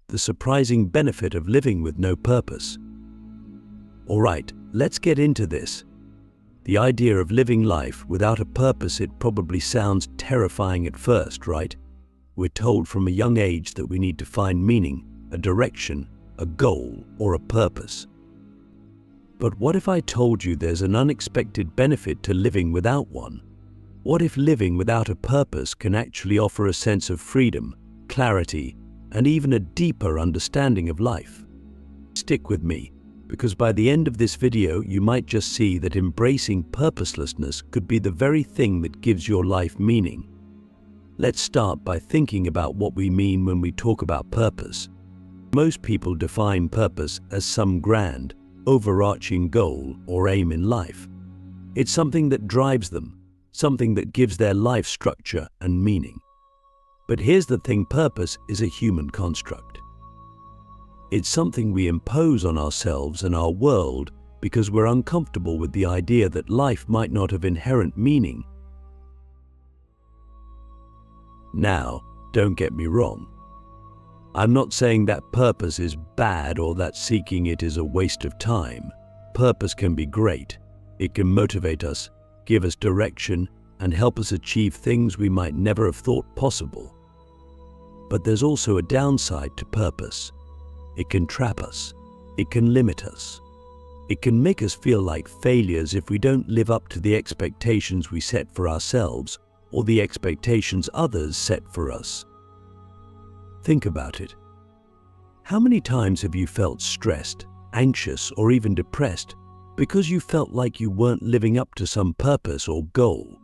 the surprising benefit of living with no purpose. Alright, let's get into this. The idea of living life without a purpose, it probably sounds terrifying at first, right? We're told from a young age that we need to find meaning, a direction, a goal, or a purpose. But what if I told you there's an unexpected benefit to living without one? What if living without a purpose can actually offer a sense of freedom, clarity, and even a deeper understanding of life? Stick with me, because by the end of this video you might just see that embracing purposelessness could be the very thing that gives your life meaning. Let's start by thinking about what we mean when we talk about purpose. Most people define purpose as some grand, overarching goal or aim in life. It's something that drives them, something that gives their life structure and meaning. But here's the thing, purpose is a human construct. It's something we impose on ourselves and our world because we're uncomfortable with the idea that life might not have inherent meaning. Now, don't get me wrong. I'm not saying that purpose is bad or that seeking it is a waste of time. Purpose can be great. It can motivate us, give us direction, and help us achieve things we might never have thought possible. But there's also a downside to purpose. It can trap us. It can limit us. It can make us feel like failures if we don't live up to the expectations we set for ourselves or the expectations others set for us. Think about it. How many times have you felt stressed, anxious, or even depressed because you felt like you weren't living up to some purpose or goal?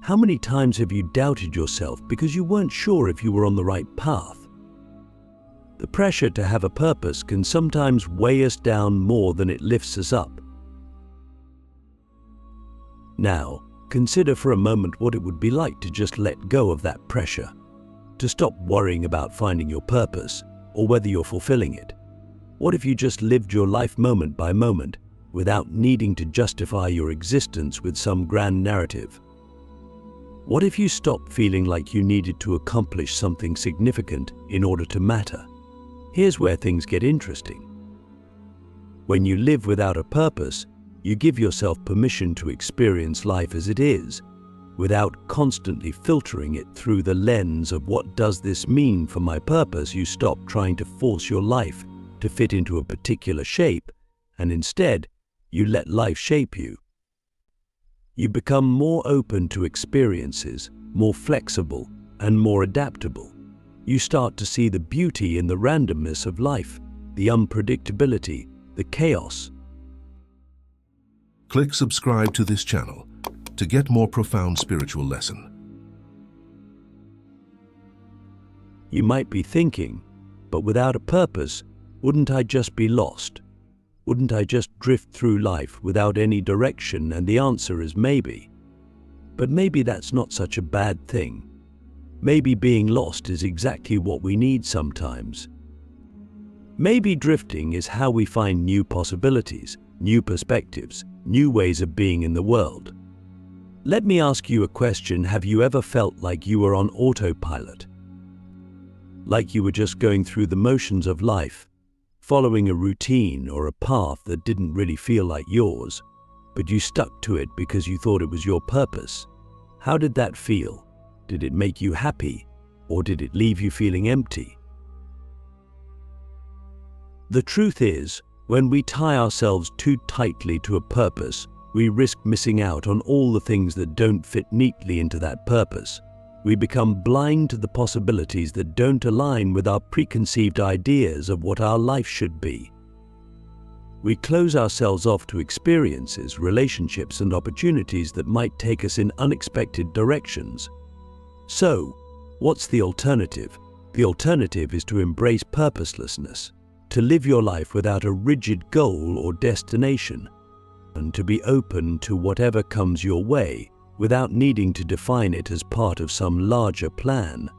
How many times have you doubted yourself because you weren't sure if you were on the right path? The pressure to have a purpose can sometimes weigh us down more than it lifts us up. Now, consider for a moment what it would be like to just let go of that pressure, to stop worrying about finding your purpose or whether you're fulfilling it. What if you just lived your life moment by moment without needing to justify your existence with some grand narrative? What if you stopped feeling like you needed to accomplish something significant in order to matter? Here's where things get interesting. When you live without a purpose, you give yourself permission to experience life as it is, without constantly filtering it through the lens of what does this mean for my purpose. You stop trying to force your life to fit into a particular shape, and instead, you let life shape you. You become more open to experiences, more flexible, and more adaptable. You start to see the beauty in the randomness of life, the unpredictability, the chaos. Click subscribe to this channel to get more profound spiritual lesson. You might be thinking, but without a purpose, wouldn't I just be lost? Wouldn't I just drift through life without any direction? And the answer is maybe. But maybe that's not such a bad thing. Maybe being lost is exactly what we need sometimes. Maybe drifting is how we find new possibilities, new perspectives, new ways of being in the world. Let me ask you a question. Have you ever felt like you were on autopilot? Like you were just going through the motions of life, following a routine or a path that didn't really feel like yours, but you stuck to it because you thought it was your purpose? How did that feel? Did it make you happy, or did it leave you feeling empty? The truth is, when we tie ourselves too tightly to a purpose, we risk missing out on all the things that don't fit neatly into that purpose. We become blind to the possibilities that don't align with our preconceived ideas of what our life should be. We close ourselves off to experiences, relationships, and opportunities that might take us in unexpected directions. So, what's the alternative? The alternative is to embrace purposelessness, to live your life without a rigid goal or destination, and to be open to whatever comes your way without needing to define it as part of some larger plan.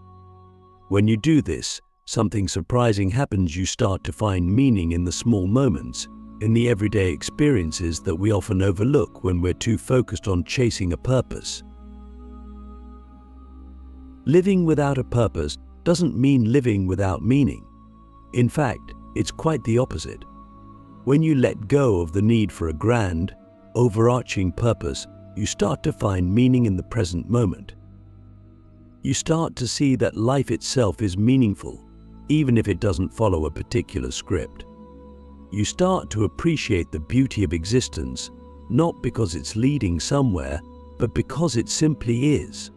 When you do this, something surprising happens. You start to find meaning in the small moments, in the everyday experiences that we often overlook when we're too focused on chasing a purpose. Living without a purpose doesn't mean living without meaning. In fact, it's quite the opposite. When you let go of the need for a grand, overarching purpose, you start to find meaning in the present moment. You start to see that life itself is meaningful, even if it doesn't follow a particular script. You start to appreciate the beauty of existence, not because it's leading somewhere, but because it simply is.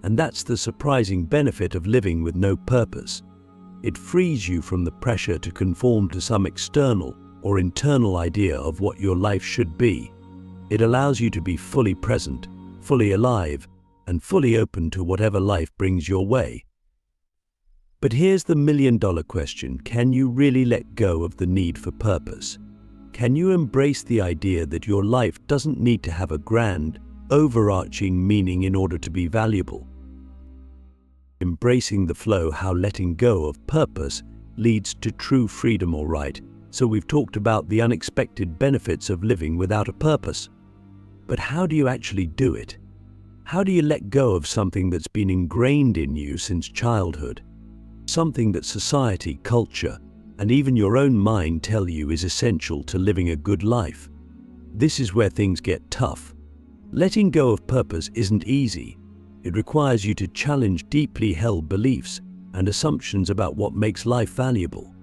And that's the surprising benefit of living with no purpose. It frees you from the pressure to conform to some external or internal idea of what your life should be. It allows you to be fully present, fully alive, and fully open to whatever life brings your way. But here's the million-dollar question: can you really let go of the need for purpose? Can you embrace the idea that your life doesn't need to have a grand, overarching meaning in order to be valuable? Embracing the flow, how letting go of purpose leads to true freedom, all right. So we've talked about the unexpected benefits of living without a purpose. But how do you actually do it? How do you let go of something that's been ingrained in you since childhood? Something that society, culture, and even your own mind tell you is essential to living a good life. This is where things get tough. Letting go of purpose isn't easy. It requires you to challenge deeply held beliefs and assumptions about what makes life valuable.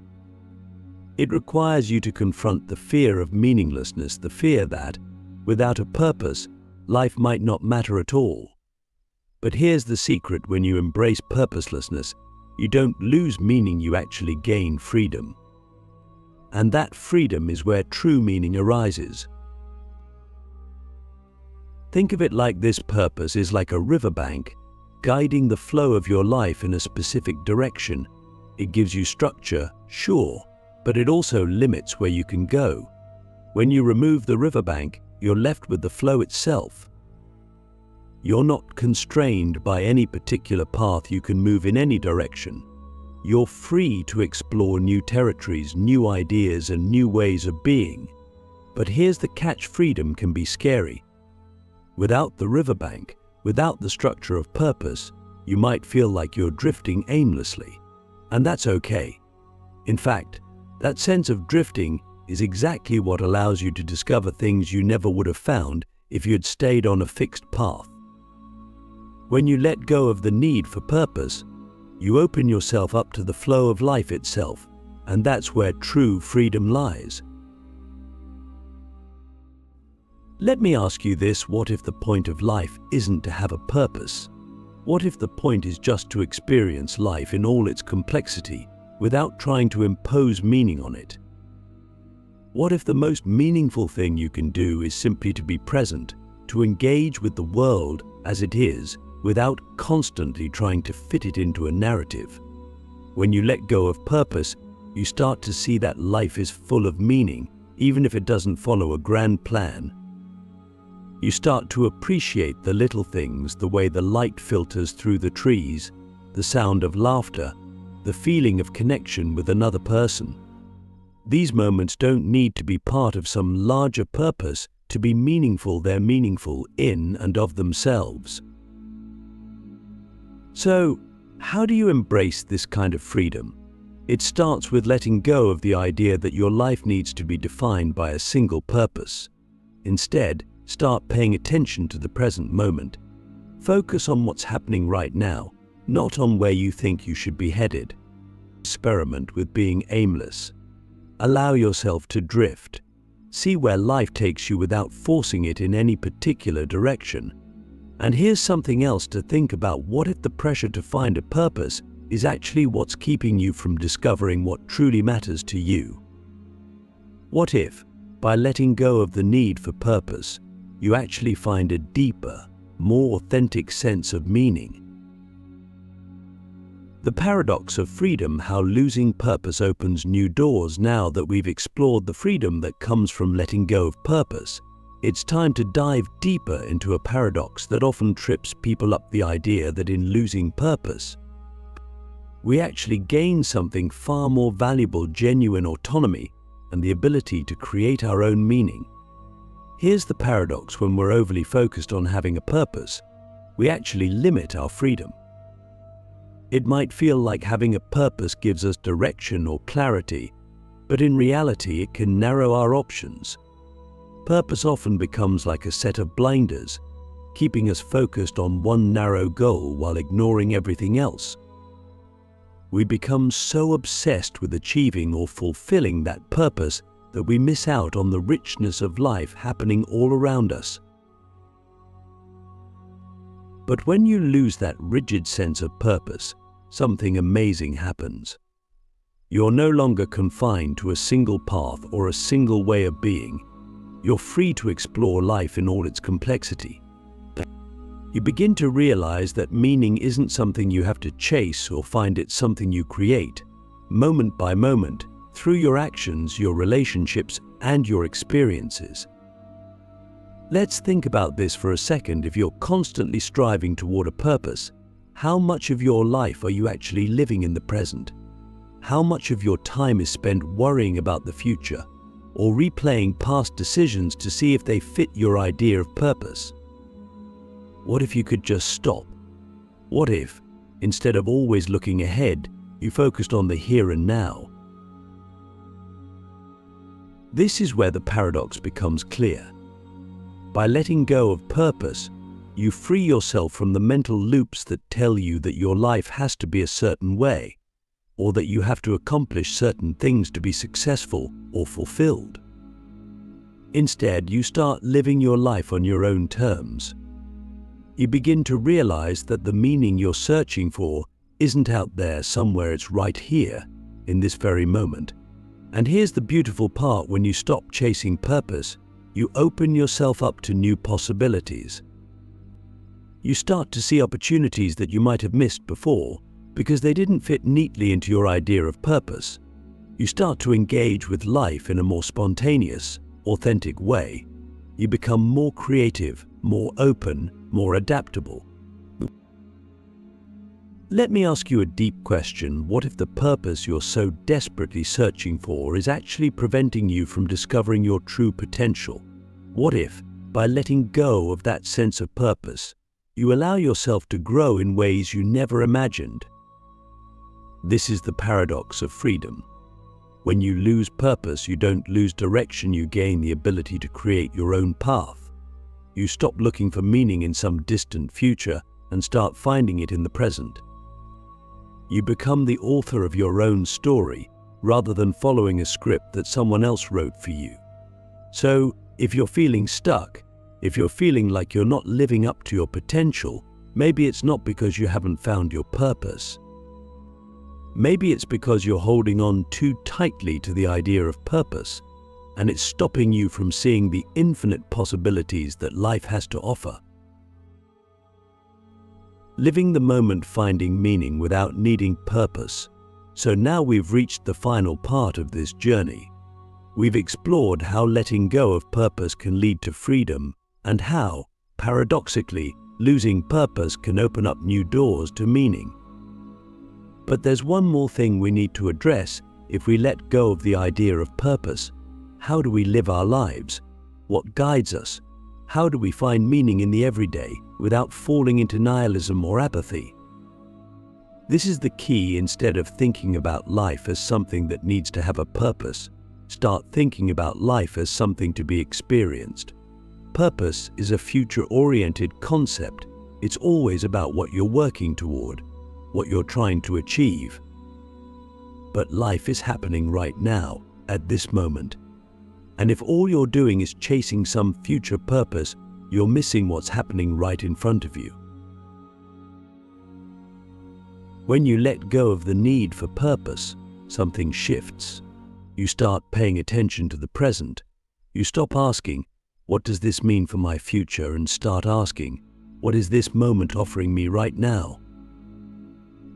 It requires you to confront the fear of meaninglessness, the fear that, without a purpose, life might not matter at all. But here's the secret: when you embrace purposelessness, you don't lose meaning, you actually gain freedom. And that freedom is where true meaning arises. Think of it like this: purpose is like a riverbank, guiding the flow of your life in a specific direction. It gives you structure, sure, but it also limits where you can go. When you remove the riverbank, you're left with the flow itself. You're not constrained by any particular path. You can move in any direction. You're free to explore new territories, new ideas, and new ways of being. But here's the catch: freedom can be scary. Without the riverbank, without the structure of purpose, you might feel like you're drifting aimlessly. And that's okay. In fact, that sense of drifting is exactly what allows you to discover things you never would have found if you'd stayed on a fixed path. When you let go of the need for purpose, you open yourself up to the flow of life itself, and that's where true freedom lies. Let me ask you this: what if the point of life isn't to have a purpose? What if the point is just to experience life in all its complexity without trying to impose meaning on it? What if the most meaningful thing you can do is simply to be present, to engage with the world as it is, without constantly trying to fit it into a narrative? When you let go of purpose, you start to see that life is full of meaning, even if it doesn't follow a grand plan. You start to appreciate the little things: the way the light filters through the trees, the sound of laughter, the feeling of connection with another person. These moments don't need to be part of some larger purpose to be meaningful. They're meaningful in and of themselves. So, how do you embrace this kind of freedom? It starts with letting go of the idea that your life needs to be defined by a single purpose. Instead, start paying attention to the present moment. Focus on what's happening right now, not on where you think you should be headed. Experiment with being aimless. Allow yourself to drift. See where life takes you without forcing it in any particular direction. And here's something else to think about: what if the pressure to find a purpose is actually what's keeping you from discovering what truly matters to you? What if, by letting go of the need for purpose, you actually find a deeper, more authentic sense of meaning? The paradox of freedom: how losing purpose opens new doors. Now that we've explored the freedom that comes from letting go of purpose, it's time to dive deeper into a paradox that often trips people up: the idea that in losing purpose, we actually gain something far more valuable: genuine autonomy and the ability to create our own meaning. Here's the paradox: when we're overly focused on having a purpose, we actually limit our freedom. It might feel like having a purpose gives us direction or clarity, but in reality it can narrow our options. Purpose often becomes like a set of blinders, keeping us focused on one narrow goal while ignoring everything else. We become so obsessed with achieving or fulfilling that purpose that we miss out on the richness of life happening all around us. But when you lose that rigid sense of purpose, something amazing happens. You're no longer confined to a single path or a single way of being. You're free to explore life in all its complexity. You begin to realize that meaning isn't something you have to chase or find, it's something you create, moment by moment, through your actions, your relationships, and your experiences. Let's think about this for a second. If you're constantly striving toward a purpose, how much of your life are you actually living in the present? How much of your time is spent worrying about the future or replaying past decisions to see if they fit your idea of purpose? What if you could just stop? What if, instead of always looking ahead, you focused on the here and now? This is where the paradox becomes clear. By letting go of purpose, you free yourself from the mental loops that tell you that your life has to be a certain way, or that you have to accomplish certain things to be successful or fulfilled. Instead, you start living your life on your own terms. You begin to realize that the meaning you're searching for isn't out there somewhere, it's right here, in this very moment. And here's the beautiful part: when you stop chasing purpose, you open yourself up to new possibilities. You start to see opportunities that you might have missed before because they didn't fit neatly into your idea of purpose. You start to engage with life in a more spontaneous, authentic way. You become more creative, more open, more adaptable. Let me ask you a deep question. What if the purpose you're so desperately searching for is actually preventing you from discovering your true potential? What if, by letting go of that sense of purpose, you allow yourself to grow in ways you never imagined? This is the paradox of freedom. When you lose purpose, you don't lose direction, you gain the ability to create your own path. You stop looking for meaning in some distant future and start finding it in the present. You become the author of your own story rather than following a script that someone else wrote for you. So, if you're feeling stuck, if you're feeling like you're not living up to your potential, maybe it's not because you haven't found your purpose. Maybe it's because you're holding on too tightly to the idea of purpose, and it's stopping you from seeing the infinite possibilities that life has to offer. Living the moment, finding meaning without needing purpose. So now we've reached the final part of this journey. We've explored how letting go of purpose can lead to freedom, and how, paradoxically, losing purpose can open up new doors to meaning. But there's one more thing we need to address. If we let go of the idea of purpose, how do we live our lives? What guides us? How do we find meaning in the everyday without falling into nihilism or apathy? This is the key. Instead of thinking about life as something that needs to have a purpose, start thinking about life as something to be experienced. Purpose is a future-oriented concept. It's always about what you're working toward, what you're trying to achieve. But life is happening right now, at this moment. And if all you're doing is chasing some future purpose, you're missing what's happening right in front of you. When you let go of the need for purpose, something shifts. You start paying attention to the present. You stop asking, what does this mean for my future? And start asking, what is this moment offering me right now?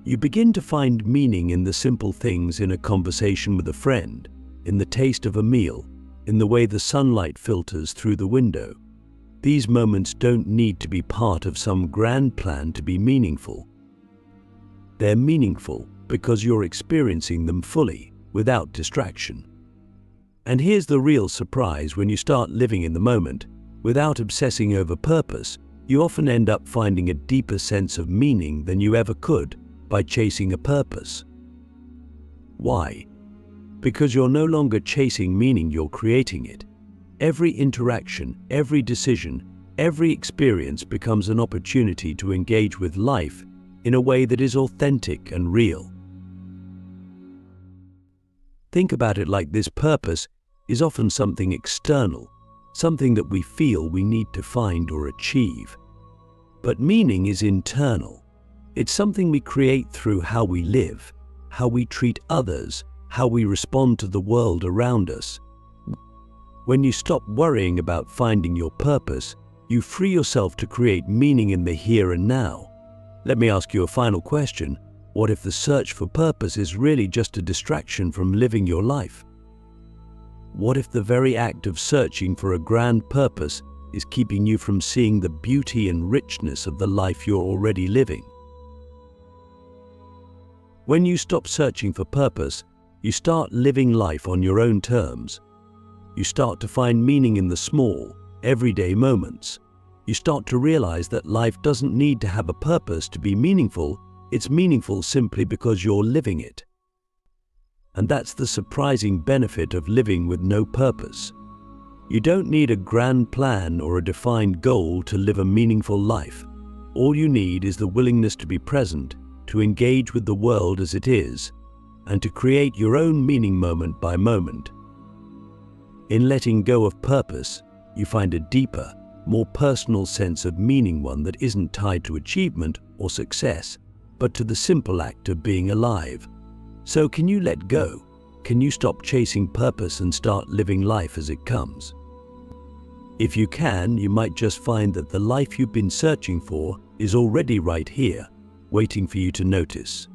You begin to find meaning in the simple things, in a conversation with a friend, in the taste of a meal, in the way the sunlight filters through the window. These moments don't need to be part of some grand plan to be meaningful. They're meaningful because you're experiencing them fully, without distraction. And here's the real surprise: when you start living in the moment, without obsessing over purpose, you often end up finding a deeper sense of meaning than you ever could. by chasing a purpose. Why? Because you're no longer chasing meaning, you're creating it. Every interaction, every decision, every experience becomes an opportunity to engage with life in a way that is authentic and real. Think about it like this: purpose is often something external, something that we feel we need to find or achieve. But meaning is internal. It's something we create through how we live, how we treat others, how we respond to the world around us. When you stop worrying about finding your purpose, you free yourself to create meaning in the here and now. Let me ask you a final question. What if the search for purpose is really just a distraction from living your life? What if the very act of searching for a grand purpose is keeping you from seeing the beauty and richness of the life you're already living? When you stop searching for purpose, you start living life on your own terms. You start to find meaning in the small, everyday moments. You start to realize that life doesn't need to have a purpose to be meaningful. It's meaningful simply because you're living it. And that's the surprising benefit of living with no purpose. You don't need a grand plan or a defined goal to live a meaningful life. All you need is the willingness to be present, to engage with the world as it is, and to create your own meaning moment by moment. In letting go of purpose, you find a deeper, more personal sense of meaning, one that isn't tied to achievement or success, but to the simple act of being alive. So can you let go? Can you stop chasing purpose and start living life as it comes? If you can, you might just find that the life you've been searching for is already right here, waiting for you to notice.